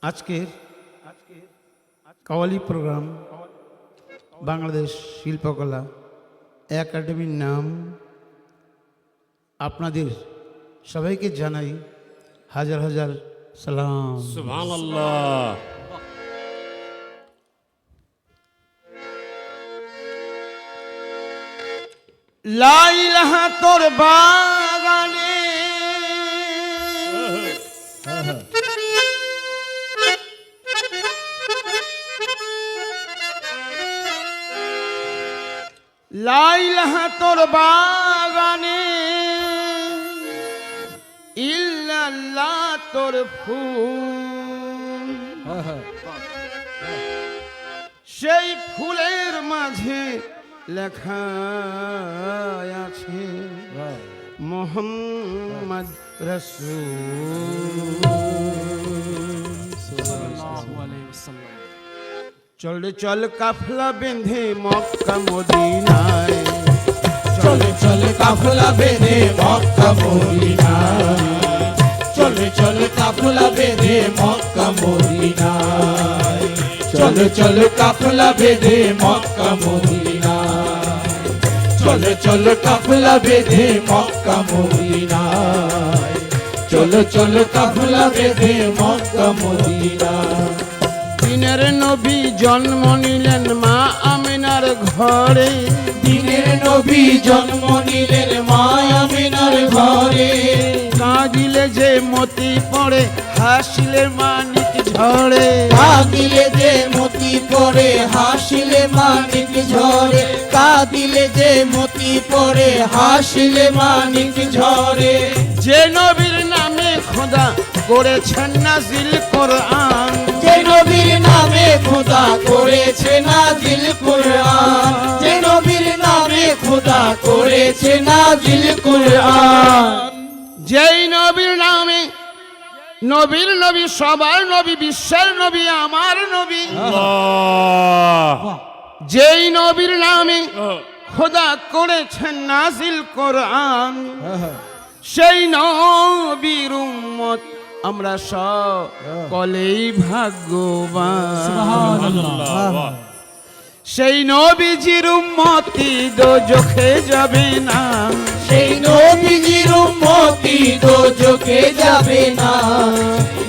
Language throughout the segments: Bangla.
আজকের কাওয়ালি প্রোগ্রাম বাংলাদেশ শিল্পকলা একাডেমির নাম আপনাদের সবাইকে জানাই হাজার হাজার সালাম। সুবহানাল্লাহ। লা ইলাহা তোর বাগানে লা ইলাহা তোর বাগানে ইল্লাল্লাহ তোর ফুল, সেই ফুলের মাঝে লেখা আছে মোহাম্মদ রাসূল। চলে চল কাফলা বেঁধে মক্কা মদিনায়, চলে চলে কাফলা বেঁধে মক্কা মদিনায়, চলে চলে কাফলা বেঁধে মক্কা মদিনায়, চলে চলে কাফলা বেঁধে মক্কা মদিনায়, চলে চলে কাফলা বেঁধে মক্কা মদিনায়, চলে চলে কাফলা বেঁধে মক্কা মদিনায়। দিনের নবী জন্ম নিলেন মা আমিনার ঘরে, দিনের নবী জন্ম নিলেন মা আমিনার ঘরে, কাঁদিলে যে মতি পড়ে হাসিলে মানিক ঝরে, কাঁদিলে যে মতি পড়ে হাসিলে মানিক ঝরে, কাঁদিলে যে মতি পড়ে হাসিলে মানিক ঝরে। যে নবীর নামে খোদা করেছেন নাজিল কোরআন, যে নবীর নামে খোদা করেছে নাজিল কোরআন, যে নবীর নামে খোদা করেছে নাজিল কোরআন, যেই নবীর নামে নবীর নবী সবার নবী বিশ্বের নবী আমার নবী, যেই নবীর নামে খোদা করেছেন নাজিল কোরআন, সেই নবীর উম্মত আমরা সকলেই ভাগ্যবান। সেই নবীজির উম্মতি দোজখে যাবে না, সেই নবীজির উম্মতি দোজখে যাবে না,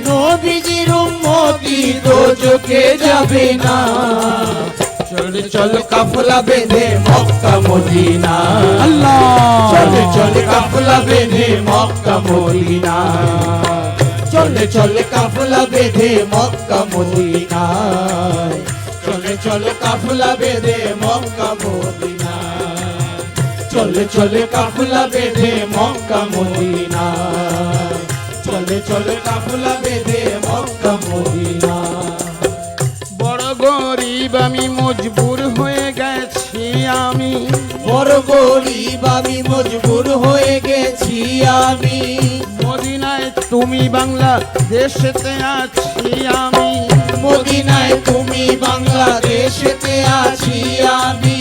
নবীজির উম্মতি দোজখে যাবে না। চলে চল কাফলা বেঁধে মক্কা মদিনা, আল্লাহ চলে চলে কাফলা বেঁধে মক্কা মদিনা, চলে চলে কাফলা বেঁধে মক্কা মদিনা, চলে চলে কাফলা বেঁধে মক্কা মদিনা, চলে চলে কাফলা বেঁধে মক্কা মদিনা, চলে চলে কাফলা বেঁধে মক্কা মদিনা। বড় গরিব আমি মজবুর হয়ে গেছি আমি, বড় গরিব আমি মজবুর হয়ে গেছি আমি, মদিনায় তুমি তুমি বাংলাদেশেতে আছি আমি, মদিনায় তুমি বাংলাদেশেতে আছি আমি,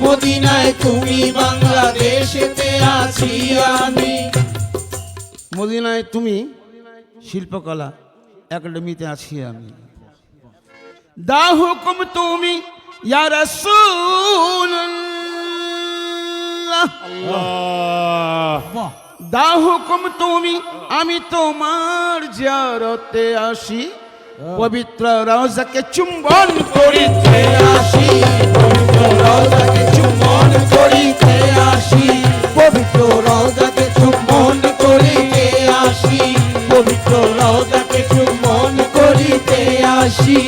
মদিনায় তুমি বাংলাদেশেতে আছি আমি। মদিনায় তুমি শিল্পকলা একাডেমিতে আছি আমি। দা হুকুম তুমি ইয়া রাসূলুল্লাহ, দা হুকুম তুমি আমি তোমার জিয়ারতে আসি, পবিত্র রওজাকে চুম্বন করিতে আসি, পবিত্র রওজাকে চুম্বন করিতে আসি, পবিত্র রওজাকে চুম্বন করিতে আসি, পবিত্র রওজাকে চুম্বন করিতে আসি।